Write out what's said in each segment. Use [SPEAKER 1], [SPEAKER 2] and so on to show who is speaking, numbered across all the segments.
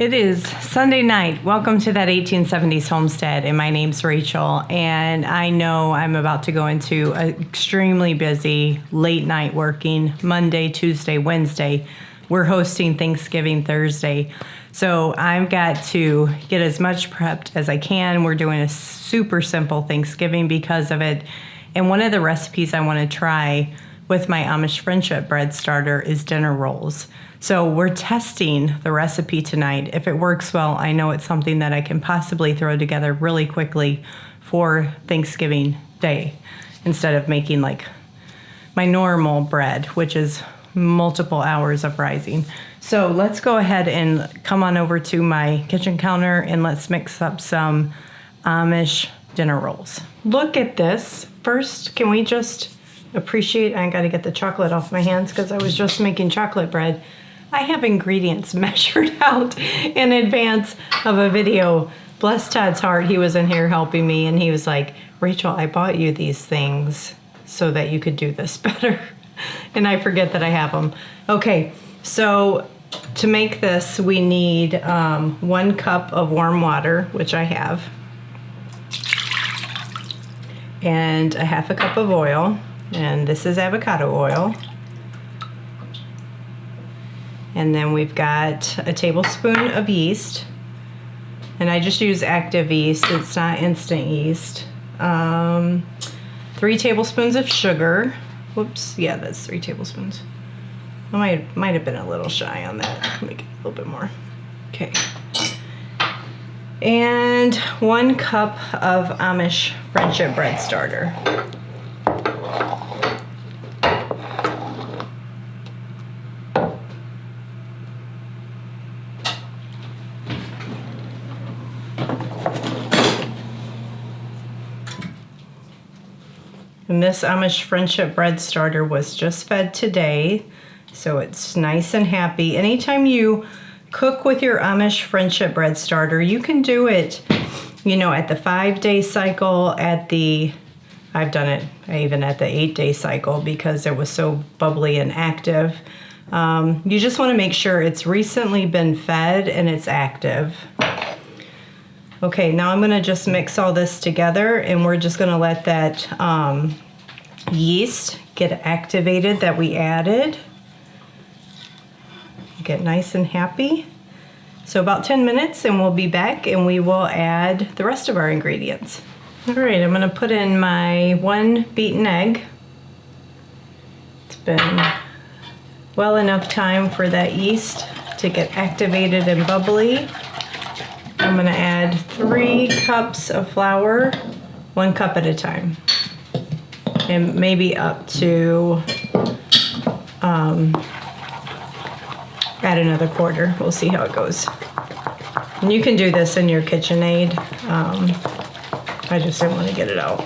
[SPEAKER 1] It is Sunday night. Welcome to that 1870s homestead, and my name's Rachel, and I know I'm about to go into an extremely busy late night working Monday, Tuesday, Wednesday. We're hosting Thanksgiving Thursday, so I've got to get as much prepped as I can. We're doing a super simple Thanksgiving because of it, and one of the recipes I want to try with my Amish Friendship Bread starter is dinner rolls. So we're testing the recipe tonight. If it works well, I know it's something that I can possibly throw together really quickly for Thanksgiving Day instead of making like my normal bread, which is multiple hours of rising. So let's go ahead and come on over to my kitchen counter and let's mix up some Amish dinner rolls. Look at this. First, can we just appreciate, I gotta get the chocolate off my hands because I was just making chocolate bread. I have ingredients measured out in advance of a video. Bless Todd's heart, he was in here helping me and he was like, Rachel, I bought you these things so that you could do this better. And I forget that I have them. Okay, so to make this, we need 1 cup of warm water, which I have, and a half a cup of oil, and this is avocado oil. And then we've got a tablespoon of yeast, and I just use active yeast, it's not instant yeast. 3 tablespoons of sugar. Whoops, yeah, that's 3 tablespoons. I might have been a little shy on that. Make it a little bit more. Okay. And 1 cup of Amish Friendship Bread starter. And this Amish Friendship Bread starter was just fed today, so it's nice and happy. Anytime you cook with your Amish Friendship Bread starter, you can do it, you know, at the 5-day cycle, I've done it even at the 8-day cycle because it was so bubbly and active. You just want to make sure it's recently been fed and it's active. Okay, now I'm going to just mix all this together and we're just going to let that yeast get activated that we added. Get nice and happy. So about 10 minutes and we'll be back and we will add the rest of our ingredients. All right, I'm going to put in my 1 beaten egg. It's been well enough time for that yeast to get activated and bubbly. I'm going to add 3 cups of flour, 1 cup at a time, and maybe up to add another quarter. We'll see how it goes. And you can do this in your KitchenAid. I just didn't want to get it out.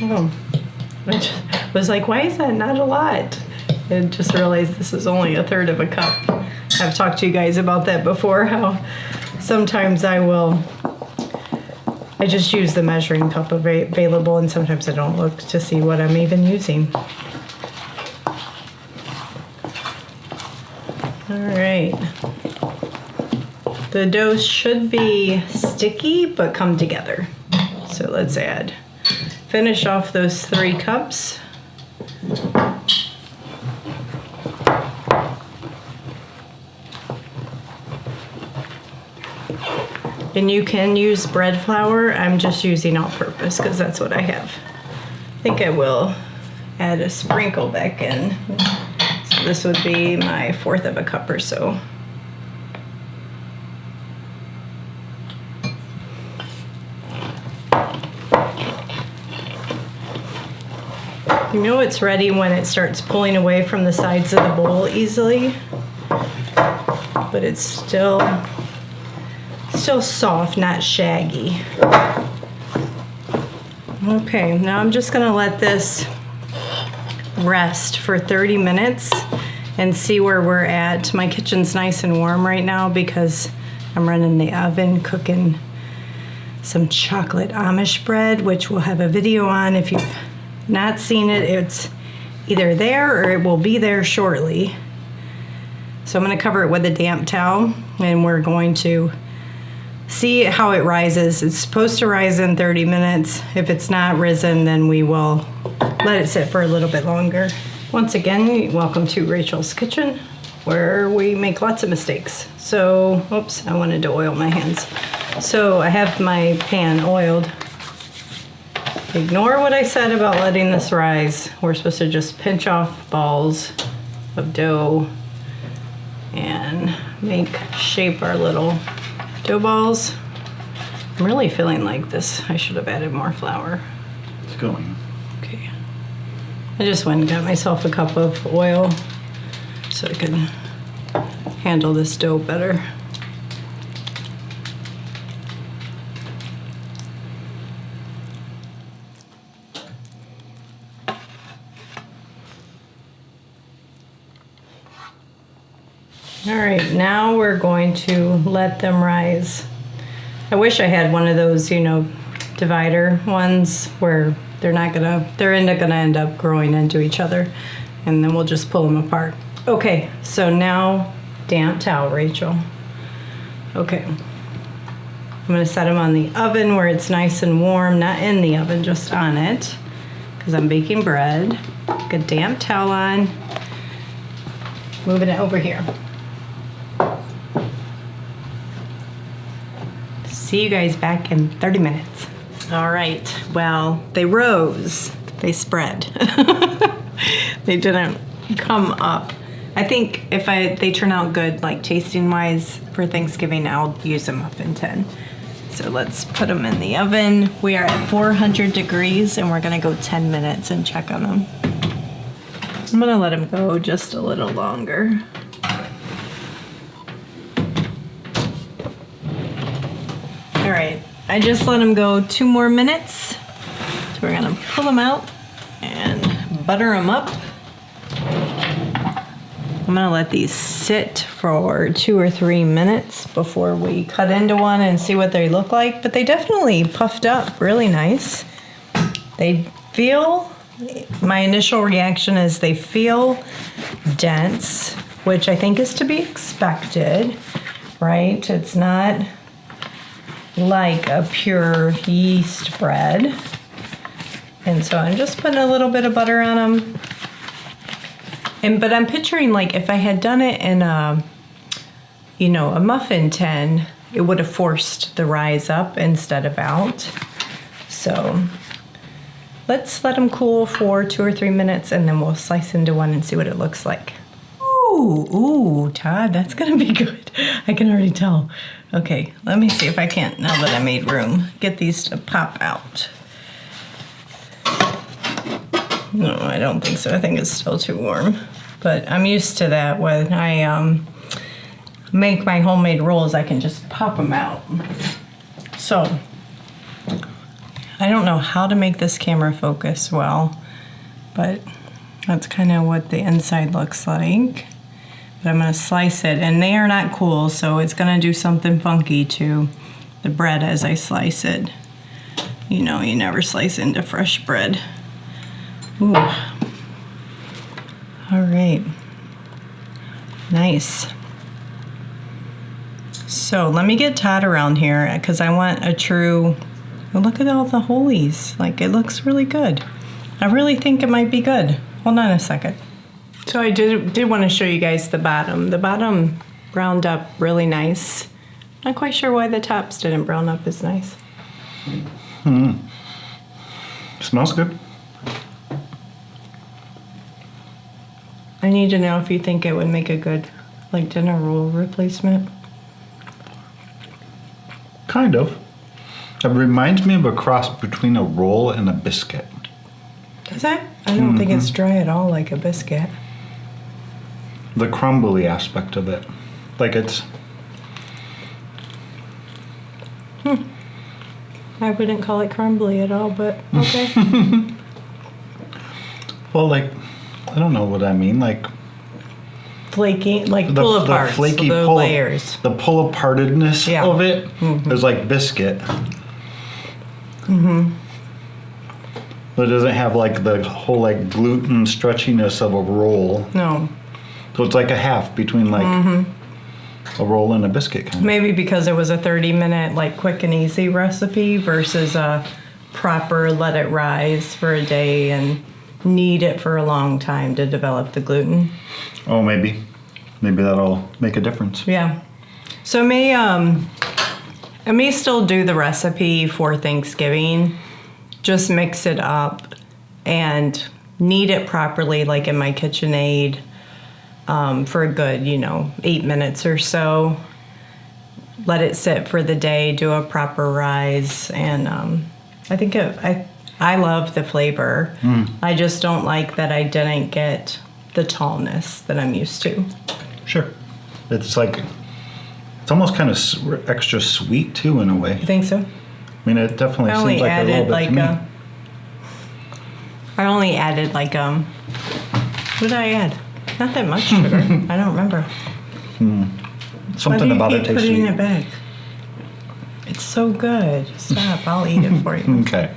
[SPEAKER 1] Oh, I just was like, why is that not a lot? I just realized this is only 1/3 of a cup. I've talked to you guys about that before, how sometimes I just use the measuring cup available and sometimes I don't look to see what I'm even using. All right. The dough should be sticky but come together. So let's finish off those 3 cups. And you can use bread flour. I'm just using all-purpose because that's what I have. I think I will add a sprinkle back in. So this would be my 1/4 of a cup or so. You know it's ready when it starts pulling away from the sides of the bowl easily, but it's still soft, not shaggy. Okay, now I'm just gonna let this rest for 30 minutes and see where we're at. My kitchen's nice and warm right now because I'm running the oven cooking some chocolate Amish bread, which we'll have a video on. If you've not seen it, either there or it will be there shortly. So I'm going to cover it with a damp towel, and we're going to see how it rises. It's supposed to rise in 30 minutes. If it's not risen, then we will let it sit for a little bit longer. Once again, welcome to Rachel's Kitchen, where we make lots of mistakes. So, oops, I wanted to oil my hands. So I have my pan oiled. Ignore what I said about letting this rise. We're supposed to just pinch off balls of dough and shape our little dough balls. I'm really feeling like this. I should have added more flour.
[SPEAKER 2] It's going.
[SPEAKER 1] Okay. I just went and got myself a cup of oil so I can handle this dough better. All right, now we're going to let them rise. I wish I had one of those, divider ones where they're gonna end up growing into each other, and then we'll just pull them apart. Okay, so now damp towel, Rachel. Okay, I'm gonna set them on the oven where it's nice and warm, not in the oven, just on it, because I'm baking bread. Get a damp towel on, moving it over here. See you guys back in 30 minutes. All right, well, they rose, they spread. They didn't come up. I think if they turn out good, like tasting wise for Thanksgiving, I'll use a muffin tin. So let's put them in the oven. We are at 400 degrees and we're gonna go 10 minutes and check on them. I'm gonna let them go just a little longer. All right, I just let them go 2 more minutes. So we're gonna pull them out and butter them up. I'm gonna let these sit for 2 or 3 minutes before we cut into one and see what they look like, but they definitely puffed up really nice. My initial reaction is they feel dense, which I think is to be expected, right? It's not like a pure yeast bread. And so I'm just putting a little bit of butter on them. But I'm picturing like if I had done it in a muffin tin, it would have forced the rise up instead of out. So let's let them cool for 2 or 3 minutes and then we'll slice into one and see what it looks like. Ooh, Todd, that's gonna be good. I can already tell. Okay, let me see if I can't, now that I made room, get these to pop out. No, I don't think so. I think it's still too warm. But I'm used to that. When I make my homemade rolls, I can just pop them out. So, I don't know how to make this camera focus well, but that's kind of what the inside looks like. But I'm gonna slice it, and they are not cool, so it's gonna do something funky to the bread as I slice it. You never slice into fresh bread. Ooh. All right. Nice. So let me get Todd around here because I want a true, look at all the holies. Like it looks really good. I really think it might be good. Hold on a second. So I did want to show you guys the bottom. The bottom browned up really nice. Not quite sure why the tops didn't brown up as nice.
[SPEAKER 2] Smells good.
[SPEAKER 1] I need to know if you think it would make a good dinner roll replacement.
[SPEAKER 2] Kind of. It reminds me of a cross between a roll and a biscuit.
[SPEAKER 1] Does it? I don't think it's dry at all like a biscuit.
[SPEAKER 2] The crumbly aspect of it. Like it's...
[SPEAKER 1] I wouldn't call it crumbly at all, but okay.
[SPEAKER 2] Well, I don't know what I mean. Like
[SPEAKER 1] flaky, pull apart.
[SPEAKER 2] The flaky
[SPEAKER 1] layers.
[SPEAKER 2] The pull apartedness of it is like biscuit. But it doesn't have like the whole like gluten stretchiness of a roll.
[SPEAKER 1] No.
[SPEAKER 2] So it's like a half between like a roll and a biscuit kind of.
[SPEAKER 1] Maybe because it was a 30-minute, like, quick and easy recipe versus a proper let it rise for a day and knead it for a long time to develop the gluten.
[SPEAKER 2] Oh, maybe. Maybe that'll make a difference.
[SPEAKER 1] Yeah. So I may still do the recipe for Thanksgiving, just mix it up and knead it properly, like in my KitchenAid, for a good, 8 minutes or so. Let it sit for the day, do a proper rise, and I think I love the flavor. I just don't like that I didn't get the tallness that I'm used to.
[SPEAKER 2] Sure. It's like, it's almost kind of extra sweet too in a way.
[SPEAKER 1] You think so?
[SPEAKER 2] I mean, it definitely
[SPEAKER 1] I only
[SPEAKER 2] seems like a little
[SPEAKER 1] added
[SPEAKER 2] bit
[SPEAKER 1] like
[SPEAKER 2] to me.
[SPEAKER 1] I only added like what did I add? Not that much sugar. I don't remember.
[SPEAKER 2] Something about
[SPEAKER 1] Why
[SPEAKER 2] it
[SPEAKER 1] do you keep
[SPEAKER 2] tastes
[SPEAKER 1] putting
[SPEAKER 2] sweet.
[SPEAKER 1] it back? It's so good. Stop. I'll eat it for you.
[SPEAKER 2] Okay.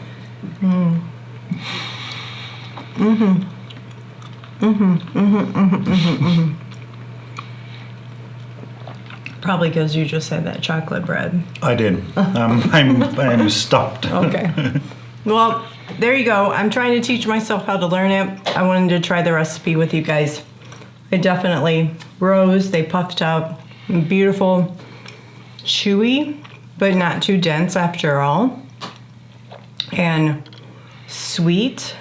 [SPEAKER 1] Probably because you just had that chocolate bread.
[SPEAKER 2] I did. I'm stuffed.
[SPEAKER 1] Okay. Well, there you go. I'm trying to teach myself how to learn it. I wanted to try the recipe with you guys. It definitely rose. They puffed up. Beautiful. Chewy, but not too dense after all. And sweet.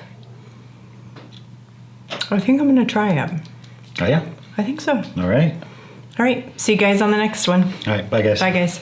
[SPEAKER 1] I think I'm going to try it.
[SPEAKER 2] Oh, yeah?
[SPEAKER 1] I think so.
[SPEAKER 2] All right.
[SPEAKER 1] All right. See you guys on the next one.
[SPEAKER 2] All right. Bye, guys.
[SPEAKER 1] Bye, guys.